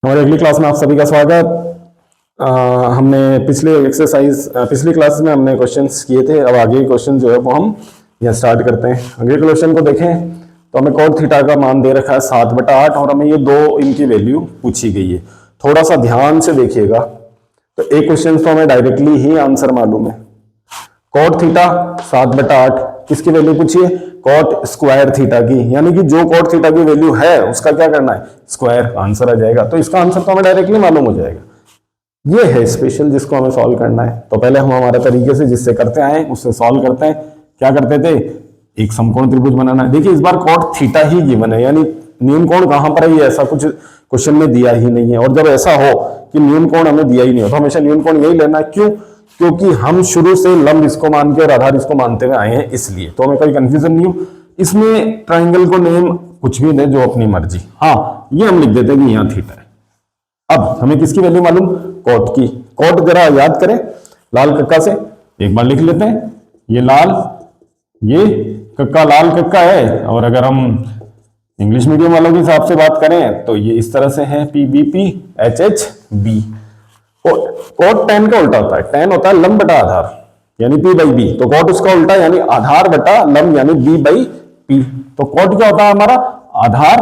हमारे अगली क्लास में आप सभी का स्वागत। हमने पिछली क्लास में हमने क्वेश्चंस किए थे। अब आगे क्वेश्चन जो है वो हम यहाँ स्टार्ट करते हैं। अगले क्वेश्चन को देखें तो हमें cot थीटा का मान दे रखा है 7/8 और हमें ये दो इनकी वैल्यू पूछी गई है। थोड़ा सा ध्यान से देखिएगा तो एक क्वेश्चन तो हमें डायरेक्टली ही आंसर मालूम है। cot थीटा 7/8 किसकी वैल्यू पूछी है? cot स्क्वायर थीटा की, यानी कि जो cot थीटा की वैल्यू है उसका क्या करना है? स्क्वायर आंसर आ जाएगा। तो इसका आंसर तो हमें डायरेक्टली मालूम हो जाएगा। ये है स्पेशल जिसको हमें सॉल्व करना है। तो पहले हम हमारे तरीके से जिससे करते आए उससे सॉल्व करते हैं। क्या करते थे? एक समकोण त्रिभुज बनाना है। देखिए इस बार cot थीटा ही गिवन है, यानी न्यून कोण कहां पर है ये ऐसा कुछ क्वेश्चन में दिया ही नहीं है। और जब ऐसा हो कि न्यून कोण हमें दिया ही नहीं हो तो हमेशा न्यून कोण यही लेना है। क्यों? क्योंकि हम शुरू से लंब इसको मान के और आधार इसको मानते हुए आए हैं, इसलिए। तो हमें कोई कंफ्यूजन नहीं हो। इसमें ट्राइंगल को नेम कुछ भी दे जो अपनी मर्जी। हाँ, ये हम लिख देते हैं कि यहाँ थीटा है। अब हमें किसकी वैल्यू मालूम? cot की। cot जरा याद करें लाल कक्का से, एक बार लिख लेते हैं। ये लाल, ये कक्का लाल कक्का है। और अगर हम इंग्लिश मीडियम वालों के हिसाब से बात करें तो ये इस तरह से है PBP HHB। cot tan का उल्टा होता है। tan होता है लंब बटा आधार यानी P/B, तो cot उसका उल्टा यानी आधार बटा लंब यानी B/P। तो cot क्या होता है हमारा? आधार,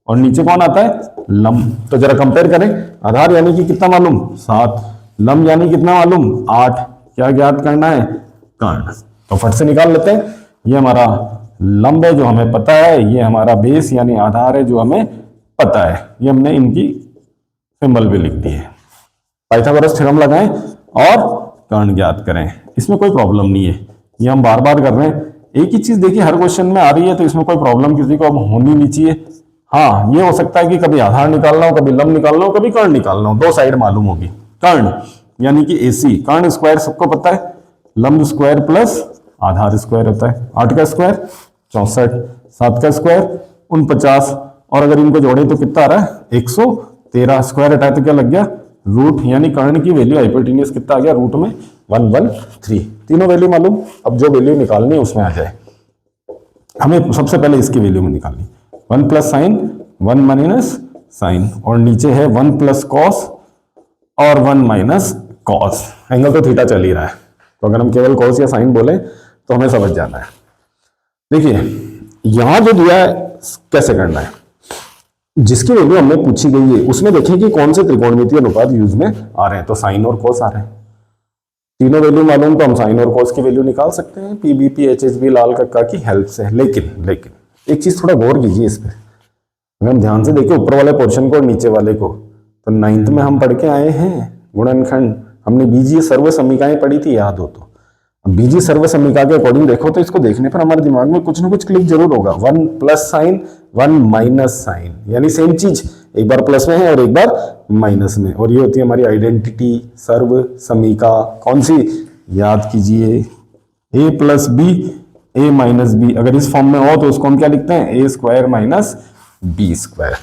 और नीचे कौन आता है? लंब। तो जरा कंपेयर करें। आधार यानी कि कितना मालूम? 7। लंब यानी कितना मालूम? 8। क्या ज्ञात करना है? कर्ण। तो फट से निकाल लेते हैं। ये हमारा लंब है जो हमें पता है, ये हमारा बेस यानी आधार है जो हमें पता है। ये हमने इनकी सिंबल भी लिख दी है। पाइथागोरस थ्योरम लगाएं और कर्ण ज्ञात करें। इसमें कोई प्रॉब्लम नहीं है, ये हम बार बार कर रहे हैं। एक ही चीज देखिए हर क्वेश्चन में आ रही है तो इसमें कोई प्रॉब्लम किसी को अब होनी नहीं चाहिए। हाँ, ये हो सकता है कि कभी आधार निकालना हो, कभी लंब निकालना हो, कभी कर्ण निकालना हो, दो साइड मालूम होगी। कर्ण यानी कि AC, कर्ण स्क्वायर सबको पता है, लंब स्क्वायर प्लस आधार स्क्वायर होता है। 8 का स्क्वायर 64, 7 का स्क्वायर 49, और अगर इनको जोड़े तो कितना आ रहा है? 113। स्क्वायर हटाए तो क्या लग गया? रूट, यानी कर्ण की वैल्यू हाइपोटेन्यूज कितना आ गया? रूट में 113। तीनों वैल्यू मालूम। अब जो वैल्यू निकालनी है उसमें आ जाए। हमें सबसे पहले इसकी वैल्यू में निकालनी। 1 प्लस साइन 1 माइनस साइन, और नीचे है 1 प्लस कॉस और 1 माइनस कॉस। एंगल तो थीटा चल ही रहा है, तो अगर हम केवल कॉस या साइन बोले तो हमें समझ जाना है। देखिए यहां जो दिया है कैसे करना है, जिसकी वैल्यू हमें पूछी गई है उसमें देखें कि कौन से त्रिकोणमितीय अनुपात यूज में आ रहे हैं। तो साइन और कॉस आ रहे हैं, तीनों वैल्यू मालूम, तो हम साइन और कॉस की वैल्यू निकाल सकते हैं PBP HHB लाल कक्का की हेल्प से। लेकिन एक चीज थोड़ा गौर कीजिए इस पे। अगर हम ध्यान से देखें ऊपर वाले पोर्शन को और नीचे वाले को, तो 9th में हम पढ़ के आए हैं गुणनखंड, हमने बीजीय सर्व समीकाएं पढ़ी थी, याद हो तो। बीजीय सर्व समीका के अकॉर्डिंग देखो तो इसको देखने पर हमारे दिमाग में कुछ ना कुछ क्लिक जरूर होगा। 1 प्लस साइन 1 माइनस साइन, यानी सेम चीज, एक बार प्लस में है और एक बार माइनस में। और ये होती है हमारी आइडेंटिटी सर्व समीका। कौन सी? याद कीजिए, A plus B A minus B. अगर इस फॉर्म में हो तो उसको हम क्या लिखते हैं? A square minus B square.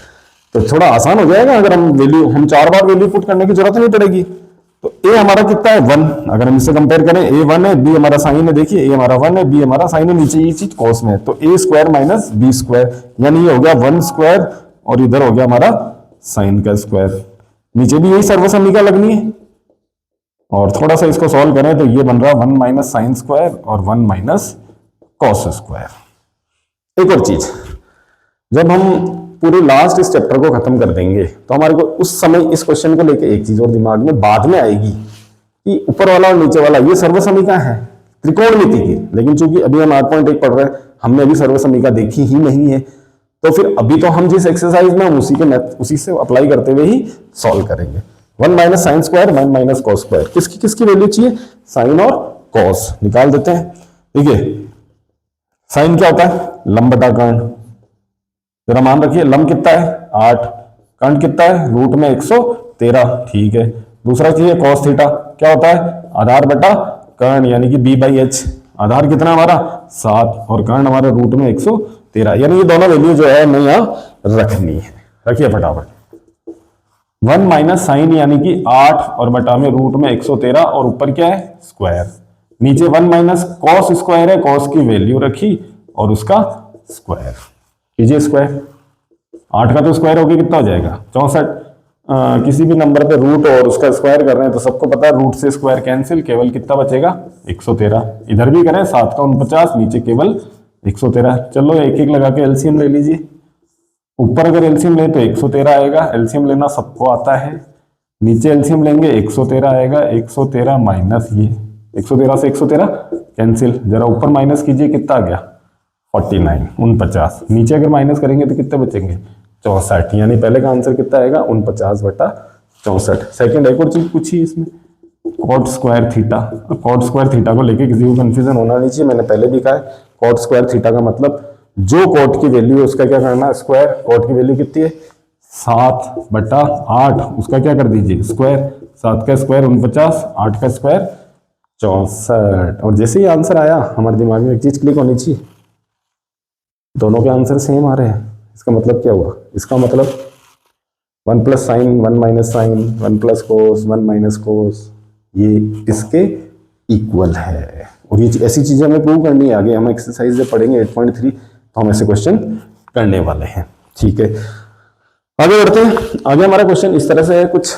तो थोड़ा आसान हो जाएगा अगर हम 4 बार वैल्यू पुट करने की जरूरत नहीं पड़ेगी। तो A हमारा कितना है? 1। अगर हम इससे कंपेयर करें, A 1 है, B हमारा साइन है। देखिए A हमारा 1 है, B हमारा साइन है, नीचे ये चीज कॉस में है। तो A square minus B square, यानी ये हो गया 1 स्क्वायर और इधर हो गया हमारा साइन का स्क्वायर। नीचे भी यही सर्व समीका लगनी है। और थोड़ा सा इसको सॉल्व करें तो ये बन रहा है 1 माइनस साइन स्क्वायर और 1 माइनस कॉस स्क्वायर। एक और चीज, जब हम पूरे लास्ट इस चैप्टर को खत्म कर देंगे तो हमारे को उस समय इस क्वेश्चन को लेके एक चीज और दिमाग में बाद में आएगी कि ऊपर वाला और नीचे वाला ये सर्व समीका है त्रिकोणमिति की। लेकिन चूंकि अभी हम 8.1 पढ़ रहे हैं, हमने अभी सर्व समीका देखी ही नहीं है, तो फिर अभी तो हम जिस एक्सरसाइज में हम उसी से अप्लाई करते हुए ही सॉल्व करेंगे। 1 minus sine square 1 minus cos square, किसकी किसकी वैल्यू चाहिए? साइन और कॉस निकाल देते हैं। देखिए साइन क्या होता है? लंब बटा कर्ण। जरा मान रखिए, लंब कितना है? 8, कर्ण कितना है? रूट में 113। ठीक है। दूसरा चाहिए कॉस थीटा, क्या होता है? आधार बटा कर्ण यानी कि B/H। आधार कितना हमारा? 7, और कर्ण हमारे रूट में 113, यानी ये दोनों वैल्यू जो है हमें यहां रखनी है। रखिए फटाफट। 1 माइनस साइन यानी कि 8 और बटा में रूट में 113, और ऊपर क्या है? स्क्वायर। नीचे 1 माइनस कॉस स्क्वायर है, कॉस की वैल्यू रखी और उसका स्क्वायर कीजिए। स्क्वायर 8 का तो स्क्वायर होके कितना हो जाएगा? 64। किसी भी नंबर पे रूट और उसका स्क्वायर कर रहे हैं तो सबको पता है रूट से स्क्वायर कैंसिल, केवल कितना बचेगा 113। इधर भी करें 7 का 49, नीचे केवल 113। चलो एक एक लगा के एलसीएम ले लीजिए। ऊपर अगर एलसीएम लें तो 113 आएगा, एलसीएम लेना सबको आता है। नीचे एलसीएम लेंगे 113 आएगा, 113 माइनस ये 113 से 113 कैंसिल, जरा ऊपर माइनस कीजिए कितना आ गया 49 49। नीचे अगर माइनस करेंगे तो कितने बचेंगे 64, यानी पहले का आंसर कितना आएगा 49/64। सेकंड एक और चीज पूछी इसमें, cot square theta. Cot square theta को लेके किसी को कंफ्यूजन होना नहीं चाहिए, मैंने पहले भी कहा है कॉट स्क्वायर थीटा का मतलब जो कॉट की वैल्यू है उसका क्या करना है स्क्वायर। कॉट की वैल्यू कितनी है 7/8, उसका क्या कर दीजिए स्क्वायर। 7 का स्क्वायर 49, 8 का स्क्वायर 64। और जैसे ही आंसर आया हमारे दिमाग में एक चीज क्लिक होनी चाहिए, दोनों के आंसर सेम आ रहे हैं। इसका मतलब क्या हुआ, इसका मतलब 1 plus sine 1 minus sine 1 plus cos 1 minus cos ये इसके इक्वल है। और ये ऐसी चीजें हमें प्रूव करनी है, आगे हम एक्सरसाइज में पढ़ेंगे 8.3 तो हम ऐसे क्वेश्चन करने वाले हैं। ठीक है, आगे बढ़ते हैं। आगे हमारा क्वेश्चन इस तरह से है कुछ,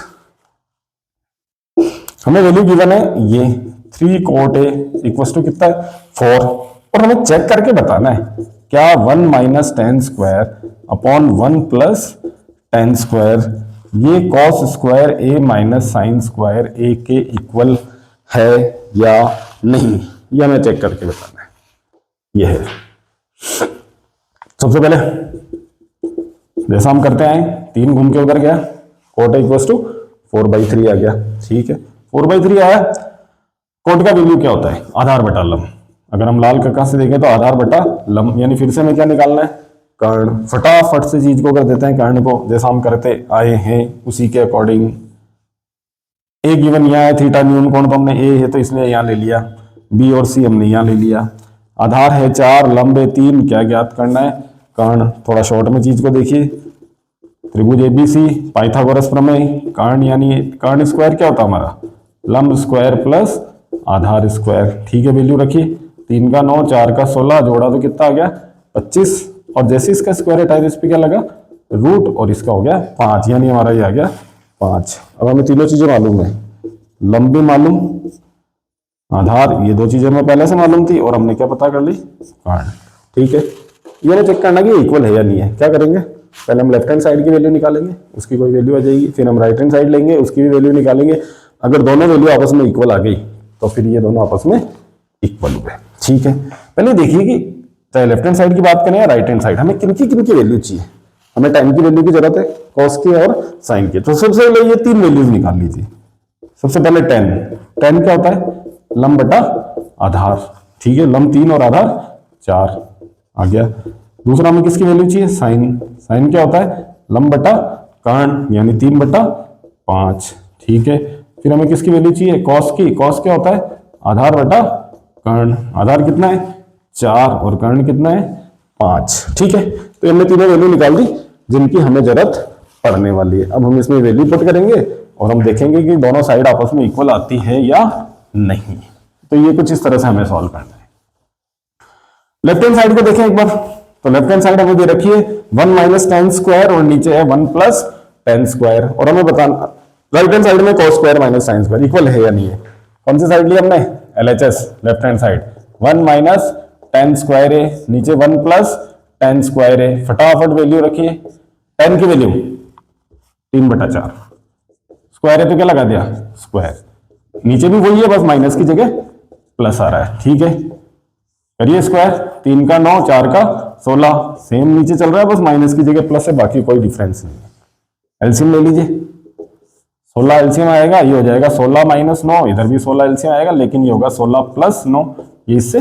हमें वैल्यू गिवन है ये 3 cot A इक्वल टू कितना है 4, और हमें चेक करके बताना है क्या 1 minus ten square upon 1 plus ten square ये cos square A minus sine square A के इक्वल है या नहीं, ये हमें चेक करके बताना है। ये है सबसे पहले जैसा हम करते आए 3 घूम के उधर गया, cot A इक्वल टू 4/3 आ गया। ठीक है, 4/3 आया। कोट का वैल्यू क्या होता है आधार बटा लंब। अगर हम लाल कक्का से देखें तो आधार बटा लंब, यानी फिर से हमें क्या निकालना है कर्ण। फटाफट से चीज को कर देते हैं कर्ण को, जैसा हम करते आए हैं उसी के अकॉर्डिंग। ए गिवन यहाँ है थीटा न्यून कोण, तो हमने ए है तो इसलिए यहाँ ले लिया, बी और सी हमने यहाँ ले लिया। आधार है 4, लंब है 3, क्या ज्ञात करना है कर्ण। थोड़ा शॉर्ट में चीज को देखिए, त्रिभुज एबीसी पाइथागोरस प्रमेय, कर्ण यानी कर्ण स्क्वायर क्या होता है हमारा लंब स्क्वायर प्लस आधार स्क्वायर। ठीक है, वैल्यू रखिए 3 का 9 4 का 16 जोड़ा तो कितना आ गया 25, और जैसे इसका स्क्वायर हटाया इस पे क्या लगा रूट, और इसका हो गया 5, यानी हमारा ये आ गया 5। अब हमें तीनों चीजें मालूम है, लंब भी मालूम, आधार, ये 2 चीजें हमें पहले से मालूम थी और हमने क्या पता कर ली कर्ण। ठीक है, ये हमें चेक करना कि इक्वल है या नहीं है। क्या करेंगे पहले हम लेफ्ट हैंड साइड की वैल्यू निकालेंगे, उसकी कोई वैल्यू आ जाएगी, फिर हम राइट हैंड साइड लेंगे उसकी भी वैल्यू निकालेंगे। अगर दोनों वैल्यू आपस में इक्वल आ गई तो फिर ये दोनों आपस में इक्वल हुए। ठीक है, पहले देखिए कि चाहे लेफ्ट हैंड साइड की बात करें या राइट हैंड साइड, हमें किन की वैल्यू चाहिए। हमें टाइम की वैल्यू की जरूरत है, कॉस की और साइन की। तो सबसे पहले ये 3 वैल्यूज निकाल लीजिए। सबसे पहले टेन क्या होता है लंब बटा आधार। ठीक है, लंब 3 और आधार 4 आ गया। दूसरा हमें किसकी वैल्यू चाहिए साइन। साइन क्या होता है लंब बटा कर्ण, यानी 3/5। ठीक है, फिर हमें किसकी वैल्यू चाहिए कॉस की। कॉस क्या होता है आधार बटा कर्ण। आधार कितना है 4 और कर्ण कितना है 5। ठीक है, तो हमने तीनों वैल्यू निकाल दी जिनकी हमें जरूरत पड़ने वाली है। अब हम इसमें वैल्यू पुट करेंगे और हम देखेंगे कि दोनों साइड आपस में इक्वल आती है या नहीं। तो ये कुछ इस तरह से हमें सॉल्व करना है। लेफ्ट हैंड साइड को देखें एक बार, तो लेफ्ट हैंड साइड हमें दे रखी है 1 माइनस टेन स्क्वायर और नीचे है 1 प्लस टेन स्क्वायर, और हमें बताना राइट हैंड साइड में cos square minus sine square equal है या नहीं है। कौन सी साइड ली हमने LHS left hand side, 1 minus ten square है, नीचे 1 प्लस टेन स्क्वायर है। फटाफट वैल्यू रखिए, टेन की वैल्यू 3/4, स्क्वायर है तो क्या लगा दिया स्क्वायर, नीचे भी वही है बस माइनस की जगह प्लस आ रहा है। ठीक है, करिए स्क्वायर, 3 का 9 4 का 16, सेम नीचे चल रहा है बस माइनस की जगह प्लस है, बाकी कोई डिफरेंस नहीं है। एलसीएम ले लीजिए, 16 एलसीएम आएगा, ये हो जाएगा 16 माइनस 9, इधर भी 16 एलसीएम आएगा लेकिन ये होगा 16 प्लस 9, ये इससे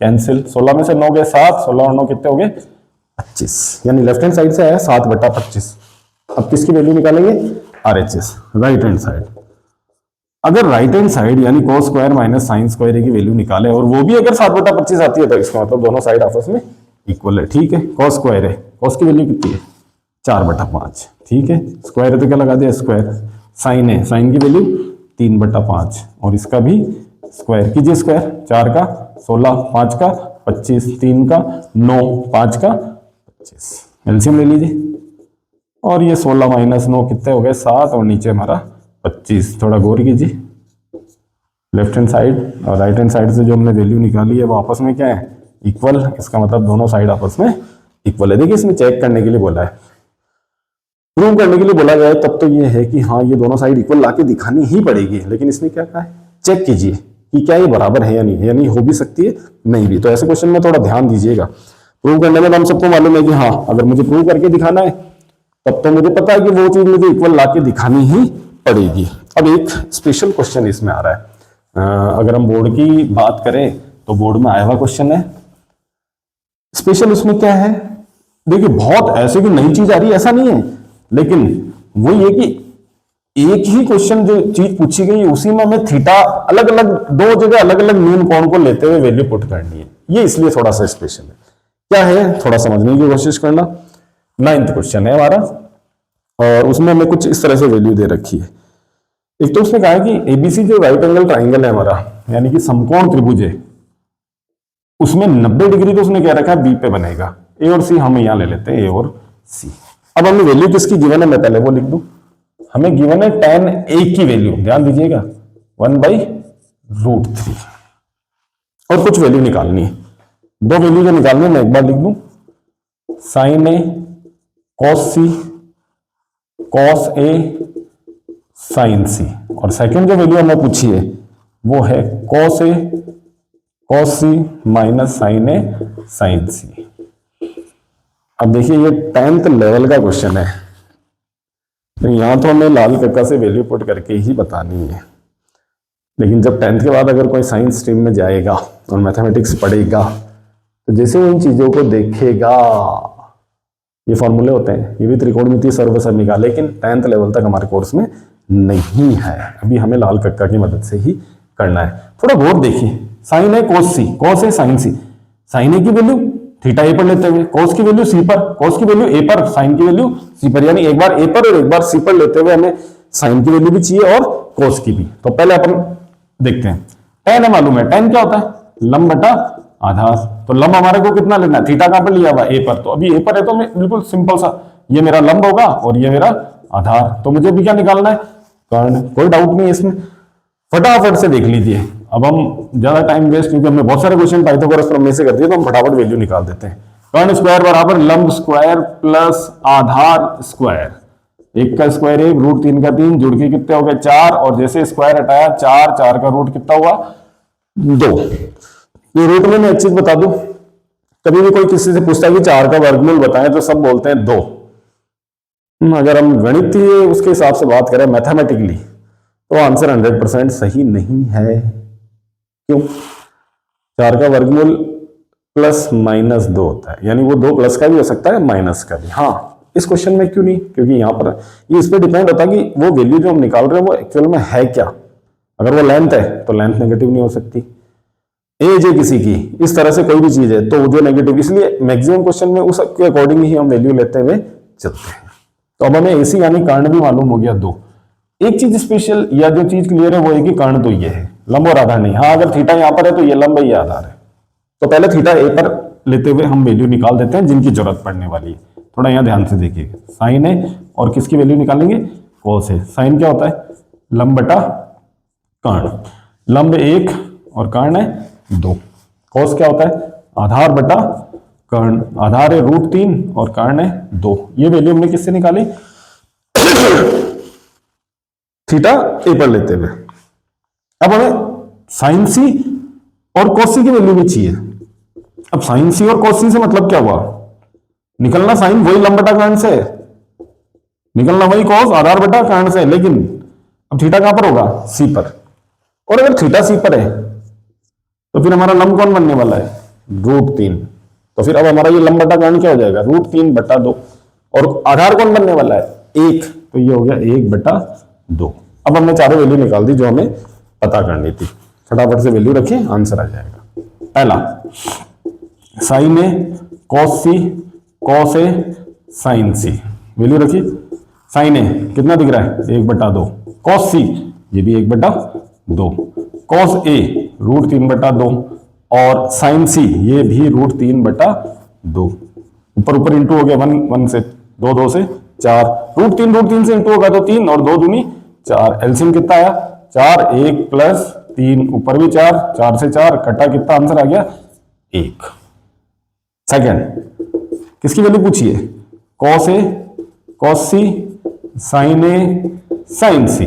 कैंसिल। 16 में से 9 गए 7, 16 और 9 कितने हो गए 25, यानी लेफ्ट हैंड साइड से आया 7/25। अब किसकी वैल्यू निकालेंगे RHS राइट हैंड साइड। अगर राइट हैंड साइड यानी cos square minus sine square की वैल्यू निकाले और वो भी अगर 7/25 आती है तो इसका मतलब दोनों साइड आपस में इक्वल है। ठीक है, cos स्क्वायर है, cos की वैल्यू कितनी है 4/5। ठीक है, स्क्वायर है तो क्या लगा दिया स्क्वायर, साइन है, साइन की वैल्यू 3/5 और इसका भी स्क्वायर कीजिए, स्क्वायर 4 का 16, 5 का 25, 3 का 9, 5 का 25, एलसीएम ले लीजिए और ये 16 माइनस 9 कितने हो गए 7, और नीचे हमारा 25। थोड़ा गौर कीजिए, लेफ्ट हैंड साइड और राइट हैंड साइड से जो हमने वैल्यू निकाली है वो आपस में क्या है, इक्वल। इसका मतलब दोनों साइड आपस में इक्वल है। देखिए इसमें चेक करने के लिए बोला है, प्रूव करने के लिए बोला गया है, तब तो ये है कि हाँ ये दोनों साइड इक्वल लाके दिखानी ही पड़ेगी। लेकिन इसने क्या कहा है, चेक कीजिए कि क्या ये बराबर है या नहीं, यानी हो भी सकती है नहीं भी। तो ऐसे क्वेश्चन में थोड़ा ध्यान दीजिएगा। प्रूव करने में तो हम सबको मालूम है कि हाँ अगर मुझे प्रूव करके दिखाना है तब तो मुझे पता है कि वो चीज मुझे इक्वल लाके दिखानी ही पड़ेगी। अब एक स्पेशल क्वेश्चन इसमें आ रहा है। अगर हम बोर्ड की बात करें तो बोर्ड में आया हुआ क्वेश्चन है। स्पेशल उसमें क्या है, देखिए बहुत ऐसे की नई चीज आ रही है ऐसा नहीं है, लेकिन वो ये कि एक ही क्वेश्चन जो चीज पूछी गई उसी में हमें थीटा अलग अलग दो जगह अलग अलग मीन कोण को लेते हुए वैल्यू पुट करनी है। ये इसलिए थोड़ा सा स्पेशल है। क्या है थोड़ा समझने की कोशिश करना। 9th क्वेश्चन है हमारा और उसमें हमें कुछ इस तरह से वैल्यू दे रखी है। एक तो उसने कहा है कि एबीसी जो राइट एंगल ट्राइंगल है हमारा, यानी कि समकोण त्रिभुज है, उसमें 90 डिग्री तो उसने कह रखा है बी पे बनेगा। ए और सी हम यहां ले लेते हैं, ए और सी। अब हमें वैल्यू किसकी गिवन है मैं पहले वो लिख दूं। हमें गिवन है tan a की वैल्यू, ध्यान दीजिएगा 1/√3, और कुछ वैल्यू निकालनी है। दो वैल्यू जो निकालनी है मैं एक बार लिख दूं, sin a cos c cos a sin c, और सेकंड जो वैल्यू हमें पूछी है वो है cos a cos c minus sin a sin c। अब देखिए ये 10th लेवल का क्वेश्चन है, तो यहां तो हमें लाल कक्का से वैल्यू पुट करके ही बतानी है। लेकिन जब 10th के बाद अगर कोई साइंस स्ट्रीम में जाएगा और मैथमेटिक्स पढ़ेगा तो जैसे वो इन चीजों को देखेगा, ये फॉर्मूले होते हैं, ये भी त्रिकोणमितीय सर्वसरणिका, लेकिन 10th लेवल तक हमारे कोर्स में नहीं है। अभी हमें लाल कक्का की मदद से ही करना है। थोड़ा गौर देखिए, साइन है कोस सी, कोस है साइन सी, साइन ए की वैल्यू थीटा ए पर लेते हुए, कोस की वैल्यू सी पर, कोस की वैल्यू ए पर, साइन की वैल्यू सी पर, यानी एक बार ए पर और एक बार सी पर लेते हुए हमें साइन की वैल्यू भी चाहिए और कोस की भी। तो पहले अपन देखते हैं, tan है मालूम है, tan क्या होता है लंब बटा आधार। तो लंब हमारे को कितना लेना है, थीटा कहां पर लिया हुआ ए पर, तो अभी ए पर है तो मैं बिल्कुल सिंपल सा ये मेरा लंब होगा और ये मेरा आधार। तो मुझे भी क्या निकालना है कर्ण, कोई डाउट नहीं है इसमें, फटाफट से देख लीजिए। अब हम ज्यादा टाइम वेस्ट, क्योंकि हमने बहुत सारे क्वेश्चन पाइथागोरस प्रमेय से कर दिए, तो हम फटाफट वैल्यू निकाल देते हैं। कर्ण स्क्वायर बराबर लंब स्क्वायर प्लस आधार स्क्वायर, एक का स्क्वायर 1 √3 का 3 जुड़ के कितने हो गए 4, और जैसे स्क्वायर हटाया 4, 4 का रूट कितना हुआ 2। ये रूट में मैं एक चीज बता दूं, कभी भी कोई किसी से पूछता है कि 4 का वर्गमूल बताएं तो सब बोलते हैं 2। अगर हम गणितीय उसके हिसाब से बात करें मैथमेटिकली, तो आंसर 100% सही नहीं है। क्यों? 4 का वर्गमूल प्लस माइनस 2 होता है, यानी वो 2 प्लस का भी हो सकता है माइनस का भी। हाँ इस क्वेश्चन में क्यों नहीं, क्योंकि यहाँ पर ये इस पर डिपेंड होता है कि वो वैल्यू जो हम निकाल रहे हैं वो एक्चुअल में है क्या। अगर वो लेंथ है तो लेंथ नेगेटिव नहीं हो सकती, एज है किसी की, इस तरह से कोई भी चीज है तो जो नेगेटिव, इसलिए मैक्सिमम क्वेश्चन में उसके अकॉर्डिंग ही हम वैल्यू लेते हुए चलते हैं। तो अब हमें एसी यानी कर्ण भी मालूम हो गया 2। एक चीज स्पेशल या जो चीज क्लियर है वो है कि कर्ण तो ये है, लंब और आधार नहीं। हाँ अगर थीटा यहाँ पर है तो ये लंब है ये आधार है। तो पहले थीटा ए पर लेते हुए हम वैल्यू निकाल देते हैं जिनकी जरूरत पड़ने वाली है। थोड़ा यहाँ ध्यान से देखिएगा, साइन है और किसकी वैल्यू निकालेंगे कोस है। साइन क्या होता है लंब बटा कर्ण, लंब 1 और कर्ण है 2। कोस क्या होता है आधार बटा कर्ण, आधार है √3 और कर्ण है 2। ये वैल्यू हमने किससे निकाली थीटा ए पर लेते हुए। अब हमें साइन सी और कोस सी की वैल्यू भी चाहिए। अब साइन सी और कोस सी से मतलब क्या हुआ, निकलना साइन वही लंब बटा कर्ण से, निकलना वही कोस आधार बटा कर्ण से, लेकिन अब थीटा कहां पर होगा सी पर। और अगर थीटा सी पर है तो फिर हमारा लंब कौन बनने वाला है √3। तो फिर अब हमारा ये लंब बटा कर्ण क्या हो जाएगा √3 बटा 2, और आधार कौन बनने वाला है 1, तो ये हो गया 1 बटा 2। अब हमने चारों वैल्यू निकाल दी जो हमें पता करनी थी। फटाफट से वैल्यू रखें आंसर आ जाएगा। पहला sign A cos C cos A sign C, value रखिए। साइन ए कितना दिख रहा है 1 बटा 2, कॉस सी ये भी 1 बटा 2, कॉस ए √3 बटा 2, और साइन सी ये भी √3 बटा 2। ऊपर ऊपर इंटू हो गया 1 1 से 2 2 से 4, रूट तीन से इंटू होगा तो 3 और 2 दूनी 4, एलसीएम कितना आया 4, 1 प्लस 3 ऊपर भी 4, 4 से 4 कटा कितना आंसर आ गया 1। सेकंड किसकी वैल्यू पूछिए cos A cos C sign A sign C.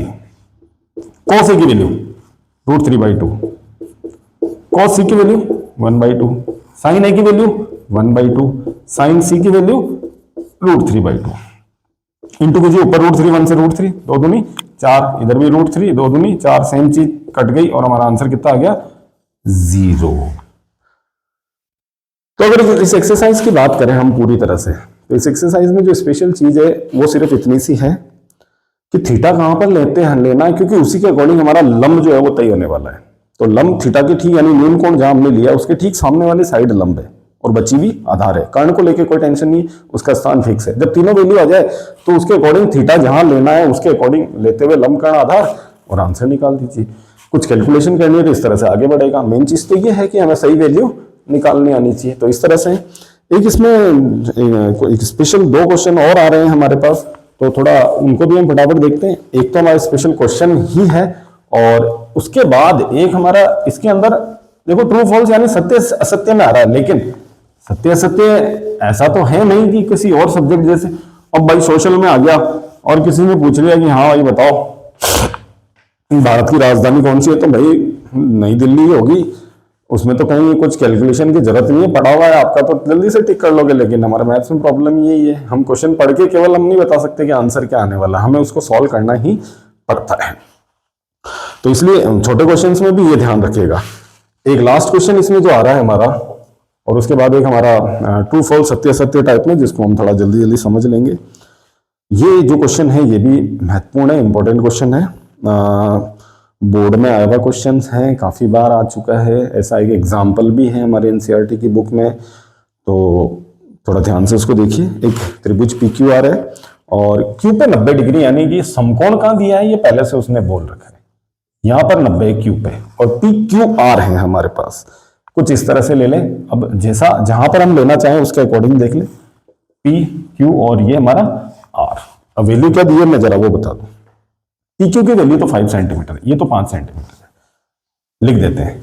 Cos A की वैल्यू √3/2, कॉस सी की वैल्यू 1/2, साइन ए की वैल्यू 1/2, साइन सी की वैल्यू √3/2। इंटू कीजिए ऊपर √3 1 से √3 2 दूनी 4, इधर भी √3 2 दूनी 4, सेम चीज कट गई और हमारा आंसर कितना आ गया 0। तो अगर इस एक्सरसाइज की बात करें हम पूरी तरह से, तो इस एक्सरसाइज में जो स्पेशल चीज है वो सिर्फ इतनी सी है कि थीटा कहां पर लेना है, क्योंकि उसी के अकॉर्डिंग हमारा लंब जो है वो तय होने वाला है। तो लंब थीटा के ठीक यानी न्यून कोण जहां हमने लिया उसके ठीक सामने वाली साइड लंब है और बची भी आधार है। कर्ण को लेके कोई टेंशन नहीं, उसका स्थान फिक्स है। जब तीनों वैल्यू आ जाए तो उसके अकॉर्डिंग थीटा जहां लेना है उसके अकॉर्डिंग लेते हुए लंब कर्ण आधार और आंसर निकाल दीजिए। कुछ कैलकुलेशन करनी है तो इस तरह से आगे बढ़ेगा। मेन चीज तो ये है कि हमें सही वैल्यू निकालनी आनी चाहिए। तो इस तरह से एक इसमें एक स्पेशल 2 क्वेश्चन और आ रहे हैं हमारे पास, तो थोड़ा उनको भी हम फटाफट देखते हैं। एक तो हमारा स्पेशल क्वेश्चन ही है और उसके बाद एक हमारा इसके अंदर देखो ट्रू फॉल्स यानी सत्य असत्य में आ रहा है, लेकिन सत्य असत्य ऐसा तो है नहीं कि किसी और सब्जेक्ट जैसे अब भाई सोशल में आ गया और किसी ने पूछ लिया कि हाँ भाई बताओ भारत की राजधानी कौन सी है, तो भाई नई दिल्ली होगी, उसमें तो कहीं कुछ कैलकुलेशन की जरूरत नहीं है, पढ़ा हुआ है आपका तो जल्दी से टिक कर लोगे। लेकिन हमारे मैथ्स में प्रॉब्लम यही है, हम क्वेश्चन पढ़ के केवल हम नहीं बता सकते कि आंसर क्या आने वाला, हमें उसको सॉल्व करना ही पड़ता है। तो इसलिए छोटे क्वेश्चंस में भी ये ध्यान रखिएगा। एक लास्ट क्वेश्चन इसमें जो आ रहा है हमारा, और उसके बाद एक हमारा ट्रू फॉल्स सत्य सत्य टाइप में, जिसको हम थोड़ा जल्दी जल्दी समझ लेंगे। ये जो क्वेश्चन है ये भी महत्वपूर्ण है, इंपॉर्टेंट क्वेश्चन है, बोर्ड में आया हुआ क्वेश्चन है, काफी बार आ चुका है, ऐसा एक एग्जाम्पल भी है हमारे एनसीईआरटी की बुक में। तो थोड़ा ध्यान से उसको देखिए। एक त्रिभुज PQR है और Q पे 90 डिग्री यानी कि समकोण कहां दिया है ये पहले से उसने बोल रखा है, यहां पर 90 Q पे और PQR है हमारे पास। कुछ इस तरह से ले लें, अब जैसा जहां पर हम लेना चाहें उसके अकॉर्डिंग देख लें, PQ और ये हमारा R। अब वैल्यू क्या दी है मैं जरा वो बता दूं। PQ की वैल्यू तो 5 सेंटीमीटर है, ये तो 5 सेंटीमीटर है, लिख देते हैं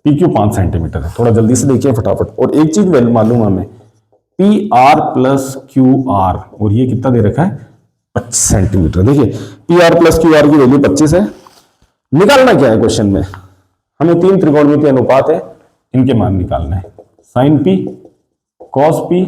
PQ 5 सेंटीमीटर है। थोड़ा जल्दी से देखिए फटाफट। और एक चीज वैल्यू मालूम हमें PR प्लस QR, और ये कितना दे रखा है 25 सेंटीमीटर। देखिए PR प्लस QR की वैल्यू 25 है। निकालना क्या है क्वेश्चन में, हमें 3 त्रिकोणमितीय अनुपात है, इनके मान निकालना है, sine P cos P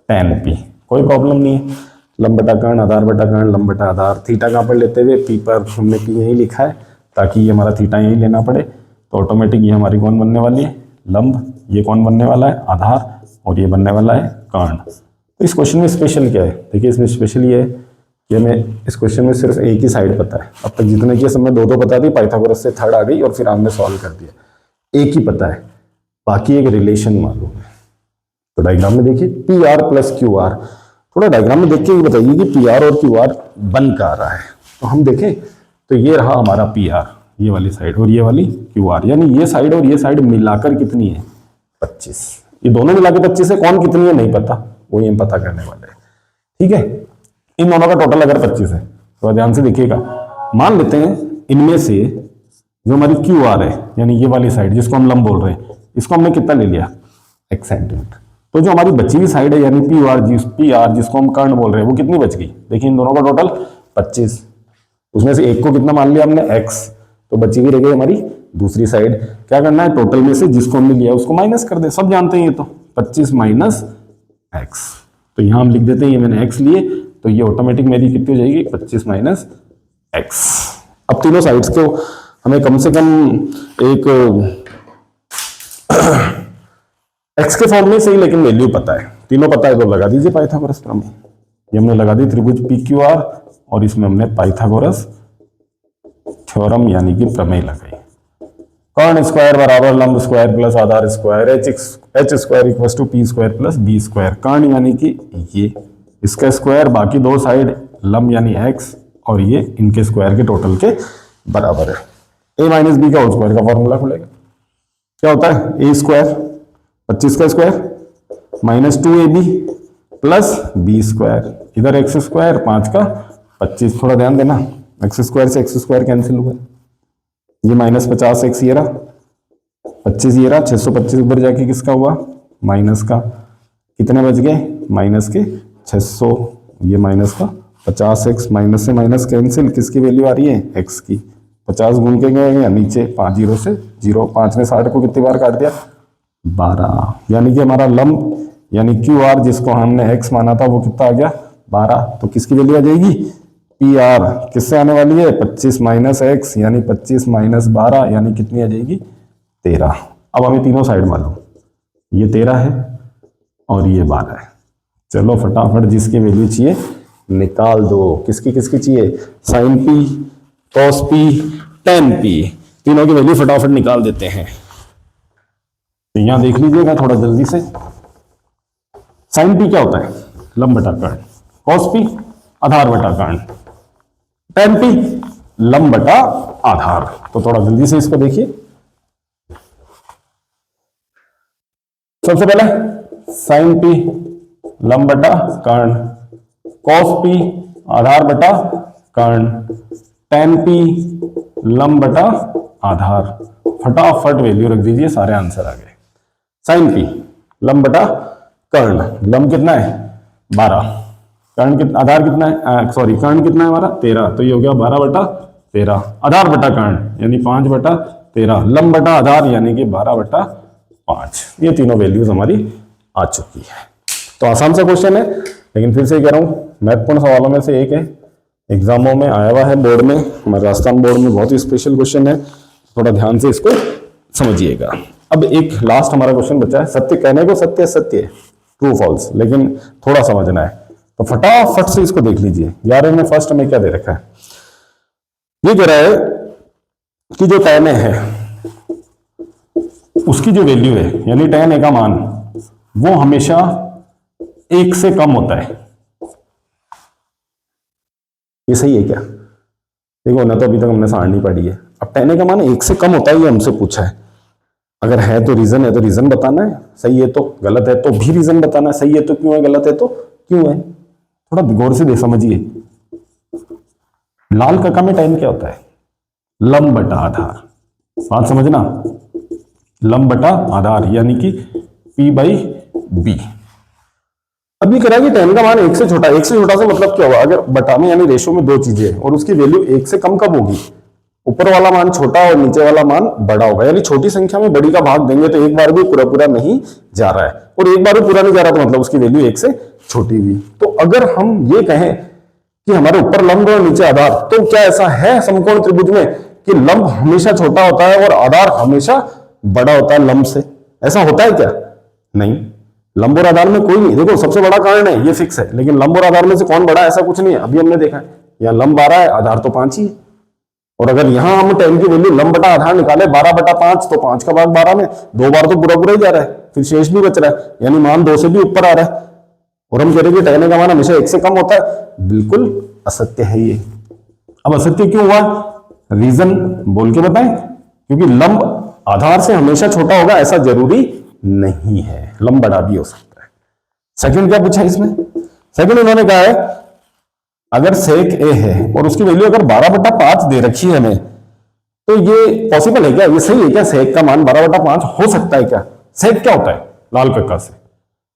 tan P। कोई प्रॉब्लम नहीं है, लंब बटा कर्ण आधार बटा कर्ण लंब बटा आधार। थीटा कहां पर लेते हुए P पर हमने P यही लिखा है ताकि ये हमारा थीटा यही लेना पड़े। तो ऑटोमेटिक ये हमारी कौन बनने वाली है लंब, ये कौन बनने वाला है आधार, और ये बनने वाला है कर्ण। तो इस क्वेश्चन में स्पेशल क्या है, देखिए इसमें स्पेशल ये है कि हमें इस क्वेश्चन में सिर्फ एक ही साइड पता है। अब तक जितने किए सब में 2-2 बता दी, पाइथागोरस से थर्ड आ गई और फिर हमने सॉल्व कर दिया, एक ही पता है, बाकी एक रिलेशन मालूम है। तो डायग्राम में देखिए PR प्लस QR, थोड़ा डायग्राम में देख के बताइए कि PR और QR बन का रहा है। तो हम देखें तो ये रहा हमारा PR, ये वाली साइड, और ये वाली QR, यानी ये साइड और ये साइड मिलाकर कितनी है 25। ये दोनों मिला के 25 है, कौन कितनी है नहीं पता, वही हम पता करने वाले हैं। ठीक है, इन दोनों का टोटल अगर 25 है तो ध्यान से देखिएगा, मान लेते हैं इनमें से जो हमारी QR है यानी ये वाली साइड जिसको हम लंब बोल रहे हैं, इसको हमने कितना ले लिया x सेंटीमीटर। तो जो हमारी बची हुई साइड है यानी PR जिसको हम कर्ण बोल रहे हैं वो कितनी बच गई, देखिए इन दोनों का टोटल 25, उसमें से एक को कितना मान लिया हमने x, तो बची हुई रह गई हमारी दूसरी साइड। क्या करना है, टोटल में से जिसको हमने लिया उसको माइनस कर दे, सब जानते हैं ये तो 25 माइनस x। तो यहां हम लिख देते हैं ये मैंने x लिए, तो ये ऑटोमेटिक मेरी कितनी हो जाएगी 25 माइनस x। अब तीनों साइड्स को हमें कम से कम एक x के फॉर्म में सही लेकिन वैल्यू पता है, तीनों पता है, तो लगा दीजिए पाइथागोरस प्रमेय। ये हमने लगा दी त्रिभुज PQR और इसमें हमने पाइथागोरस थ्योरम यानी कि प्रमेय लगाई। कर्ण स्क्वायर बराबर लंब स्क्वायर प्लस आधार square, h square equal to P square plus B square. कर्ण यानी कि ये इसका स्क्वायर, बाकी दो साइड लंब यानी x, और ये इनके स्क्वायर के टोटल के बराबर है। a माइनस बी का होल स्क्वायर का फॉर्मूला खुलेगा, क्या होता है a स्क्वायर 25 का square minus 2ab plus B square इधर एक्स स्क्वायर 5 का 25, थोड़ा ध्यान देना, एक्स स्क्वायर से एक्स स्क्वायर कैंसिल हुआ, ये -50 एक्स ये रहा, 25 ये रहा, 625 ऊपर जाके किसका हुआ माइनस का, कितने बच गए माइनस के 600, ये माइनस का 50x, माइनस से माइनस कैंसिल, किसकी वैल्यू आ रही है x की, 50 गुण के गए या नीचे 5 0 से 0, 5 ने 60 को कितनी बार काट दिया 12, यानी कि हमारा लंब यानी क्यू आर जिसको हमने x माना था वो कितना आ गया 12, तो किसकी वैल्यू आ जाएगी पी आर, किससे आने वाली है 25 माइनस एक्स यानी 25 माइनस 12 यानी कितनी आ जाएगी 13। अब हमें तीनों साइड मालूम, ये 13 है और ये 12 है, चलो फटाफट जिसकी वैल्यू चाहिए निकाल दो, किसकी किसकी चाहिए sine P, cos P, tan P, तीनों की वैल्यू फटाफट निकाल देते हैं। तो यहां देख लीजिएगा थोड़ा जल्दी से, साइन पी क्या होता है लंब बटा कर्ण, कॉस पी आधार बटा कर्ण, टेन पी लंब बटा आधार। तो थोड़ा जल्दी से इसको देखिए, सबसे पहले साइन पी लंब बटा कर्ण, कॉस पी आधार बटा कर्ण, टेन पी लंब बटा आधार, फटाफट वैल्यू रख दीजिए, सारे आंसर आ गए। साइन पी लंब बटा कर्ण, लंब कितना है 12, कर्ण कितना आधार कितना है सॉरी कर्ण कितना है हमारा 13, तो ये हो गया 12 बटा 13, आधार बटा कर्ण यानी 5 बटा 13, लंब बटा आधार यानी कि 12 बटा 5, ये तीनों वैल्यूज हमारी आ चुकी है। तो आसान सा क्वेश्चन है, लेकिन फिर से कह रहा हूँ महत्वपूर्ण सवालों में से एक है, एग्जामों में आया हुआ है, बोर्ड में, हमारे राजस्थान बोर्ड में बहुत ही स्पेशल क्वेश्चन है, थोड़ा ध्यान से इसको समझिएगा। अब एक लास्ट हमारा क्वेश्चन बचा है, सत्य कहने को सत्य सत्य ट्रू फॉल्स, लेकिन थोड़ा समझना है, तो फटाफट से इसको देख लीजिए। 11 में फर्स्ट हमें क्या दे रखा है, ये कह रहा है कि जो tan a है उसकी जो वैल्यू है यानी tan a का मान वो हमेशा 1 से कम होता है, ये सही है क्या? देखो ना, तो अभी तक हमने सारणी पढ़ी है, अब tan a का मान 1 से कम होता है ये हमसे पूछा है, अगर है तो रीजन बताना है, सही है तो गलत है तो भी रीजन बताना है, सही है तो क्यों है, गलत है तो क्यों है, थोड़ा गौर से समझिए। लाल कक्का में tan क्या होता है लंब बटा आधार, बात समझना, लंब बटा आधार यानी कि P बाई बी। अब ये कह रहा है कि tan का मान 1 से छोटा, 1 से छोटा से मतलब क्या होगा, अगर बटा में यानी रेशो में दो चीजें और उसकी वैल्यू 1 से कम कब होगी, ऊपर वाला मान छोटा और नीचे वाला मान बड़ा होगा, यानी छोटी संख्या में बड़ी का भाग देंगे तो एक बार भी पूरा पूरा नहीं जा रहा है, और एक बार भी पूरा नहीं जा रहा तो मतलब उसकी वैल्यू 1 से छोटी हुई। तो अगर हम ये कहें कि हमारे ऊपर लंब और नीचे आधार, तो क्या ऐसा है समकोण त्रिभुज में कि लंब हमेशा छोटा होता है और आधार हमेशा बड़ा होता है लंब से, ऐसा होता है क्या? नहीं, लंब और आधार में कोई नहीं, देखो सबसे बड़ा कारण है ये फिक्स है, लेकिन लंब और आधार में से कौन बड़ा है ऐसा कुछ नहीं है, अभी हमने देखा है यहाँ लंब 12 है, आधार तो 5 ही है, और अगर यहां हम tan की वैल्यू लंब बटा आधार निकाले 12 बटा 5, तो 5 का भाग 12 में 2 बार तो पूरा पूरा ही जा रहा है, फिर शेष भी बच रहा है, यानी मान 2 से भी ऊपर आ रहा है, और हम कह रहे हैं कि tan का मान हमेशा 1 से कम होता है, बिल्कुल असत्य है ये। अब असत्य क्यों हुआ, रीजन बोल के बताएं, क्योंकि लंब आधार से हमेशा छोटा होगा ऐसा जरूरी नहीं है, लंब बड़ा भी हो सकता है। सेकंड क्या पूछा इसमें, सेकंड उन्होंने कहा है अगर सेक ए है और उसकी वैल्यू अगर 12 बटा 5 दे रखी है हमें, तो ये पॉसिबल है क्या, ये सही है क्या, सेक का मान 12 बटा 5 हो सकता है क्या? सेक क्या होता है लाल कक्का से,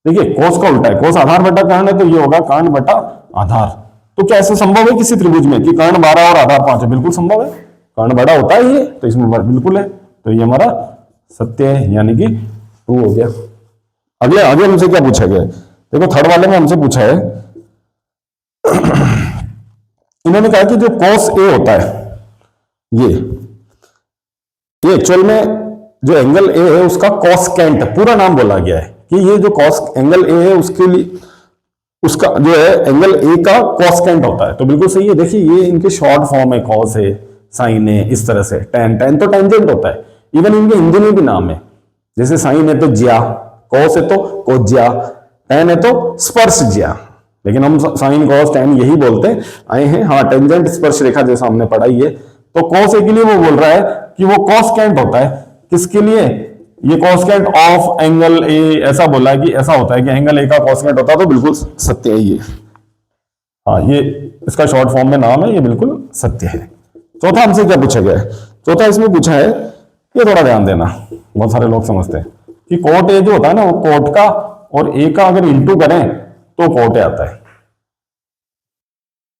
देखिए कोस का उल्टा है, कोस आधार बटा कर्ण है, तो ये होगा कर्ण बटा आधार। तो क्या ऐसा संभव है किसी त्रिभुज में कि कर्ण 12 और आधार 5 है? बिल्कुल संभव है, कर्ण बड़ा होता है ये, तो इसमें बिल्कुल है, तो ये हमारा सत्य है यानी कि ट्रू हो गया। अगले आगे हमसे क्या पूछा गया, देखो थर्ड वाले में हमसे पूछा है, इन्होंने कहा कि जो cos A होता है ये एक्चुअल में जो एंगल A है उसका कॉसकेंट पूरा नाम बोला गया है, कि ये जो कॉस एंगल A है उसके लिए उसका जो है एंगल A का कॉसकेंट होता है, तो बिल्कुल सही है। देखिए ये इनके शॉर्ट फॉर्म है, कॉस है, साइन है, इस तरह से tan तो टेंजेंट होता है, इवन इनके हिंदी में भी नाम है, जैसे साइन है तो ज्या, कॉस है तो कोज्या, tan है तो स्पर्श ज्या, लेकिन हम साइन कॉस tan यही बोलते आए हैं। हाँ, टेंजेंट स्पर्श रेखा जैसा हमने पढ़ाई है, तो कॉस ए के लिए वो बोल रहा है कि वो कॉसकेंट होता है, किसके लिए, ये कॉसकेंट ऑफ एंगल ए, ऐसा बोला है कि ऐसा होता है कि एंगल ए का कॉसकेंट होता है, तो बिल्कुल सत्य है ये। हाँ, ये इसका शॉर्ट फॉर्म में नाम है, ये बिल्कुल सत्य है। चौथा हमसे क्या पूछा गया है? चौथा इसमें पूछा है, ये थोड़ा ध्यान देना, बहुत सारे लोग समझते हैं कि कोट ए जो होता है ना, वो कोट का और ए का अगर इंटू करें तो कोट ए आता है।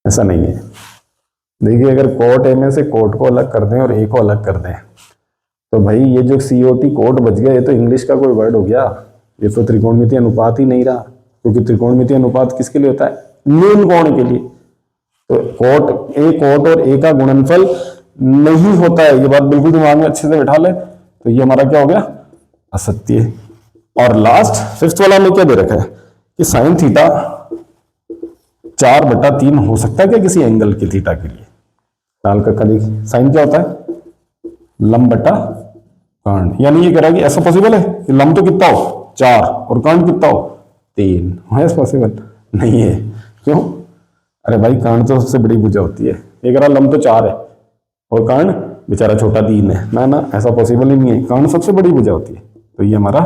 ऐसा नहीं है। देखिए, अगर कोट ए में से कोट को अलग कर दें और ए को अलग कर दें तो भाई ये जो COT कोट बच गया, ये तो इंग्लिश का कोई वर्ड हो गया, ये तो त्रिकोणमितीय अनुपात ही नहीं रहा, क्योंकि त्रिकोणमितीय अनुपात किसके लिए होता है? न्यून कोण के लिए। तो कोट और ए का गुणनफल नहीं होता है, ये बात बिल्कुल दिमाग में अच्छे से बैठा ले। तो ये हमारा क्या हो गया? असत्य। और लास्ट फिफ्थ वाला में क्या दे रखा है कि साइन थीटा 4/3 हो सकता है क्या किसी एंगल की थीटा के लिए? डाल कर देखिए, साइन क्या होता है? लंब बटा कर्ण। यानी ये कह रहा है कि ऐसा पॉसिबल है कि लंब तो कितना हो 4 और कर्ण कितना हो 3? है पॉसिबल? नहीं है। क्यों? अरे भाई, कर्ण तो सबसे बड़ी भुजा होती है। ये कह रहा लंब तो 4 है और कर्ण बेचारा छोटा 3 है। ना ना, ऐसा पॉसिबल ही नहीं है, कर्ण सबसे बड़ी भुजा होती है। तो ये हमारा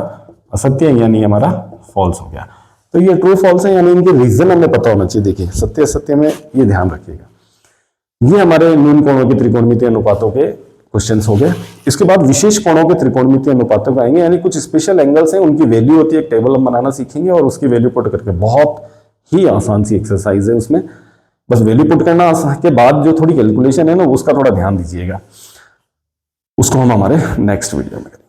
असत्य है, यानी हमारा फॉल्स हो गया। तो ये ट्रू फॉल्स है, यानी इनके रीजन हमें पता होना चाहिए। देखिए, सत्य असत्य में ये ध्यान रखिएगा। ये हमारे न्यून कोणों के त्रिकोणमितीय अनुपातों के क्वेश्चंस हो गए। इसके बाद विशेष कोणों के त्रिकोणमितीय अनुपातों को आएंगे, यानी कुछ स्पेशल एंगल्स हैं, उनकी वैल्यू होती है, एक टेबल हम बनाना सीखेंगे और उसकी वैल्यू पुट करके, बहुत ही आसान सी एक्सरसाइज है, उसमें बस वैल्यू पुट करना के बाद जो थोड़ी कैलकुलेशन है ना, उसका थोड़ा ध्यान दीजिएगा। उसको हम हमारे नेक्स्ट वीडियो में करेंगे।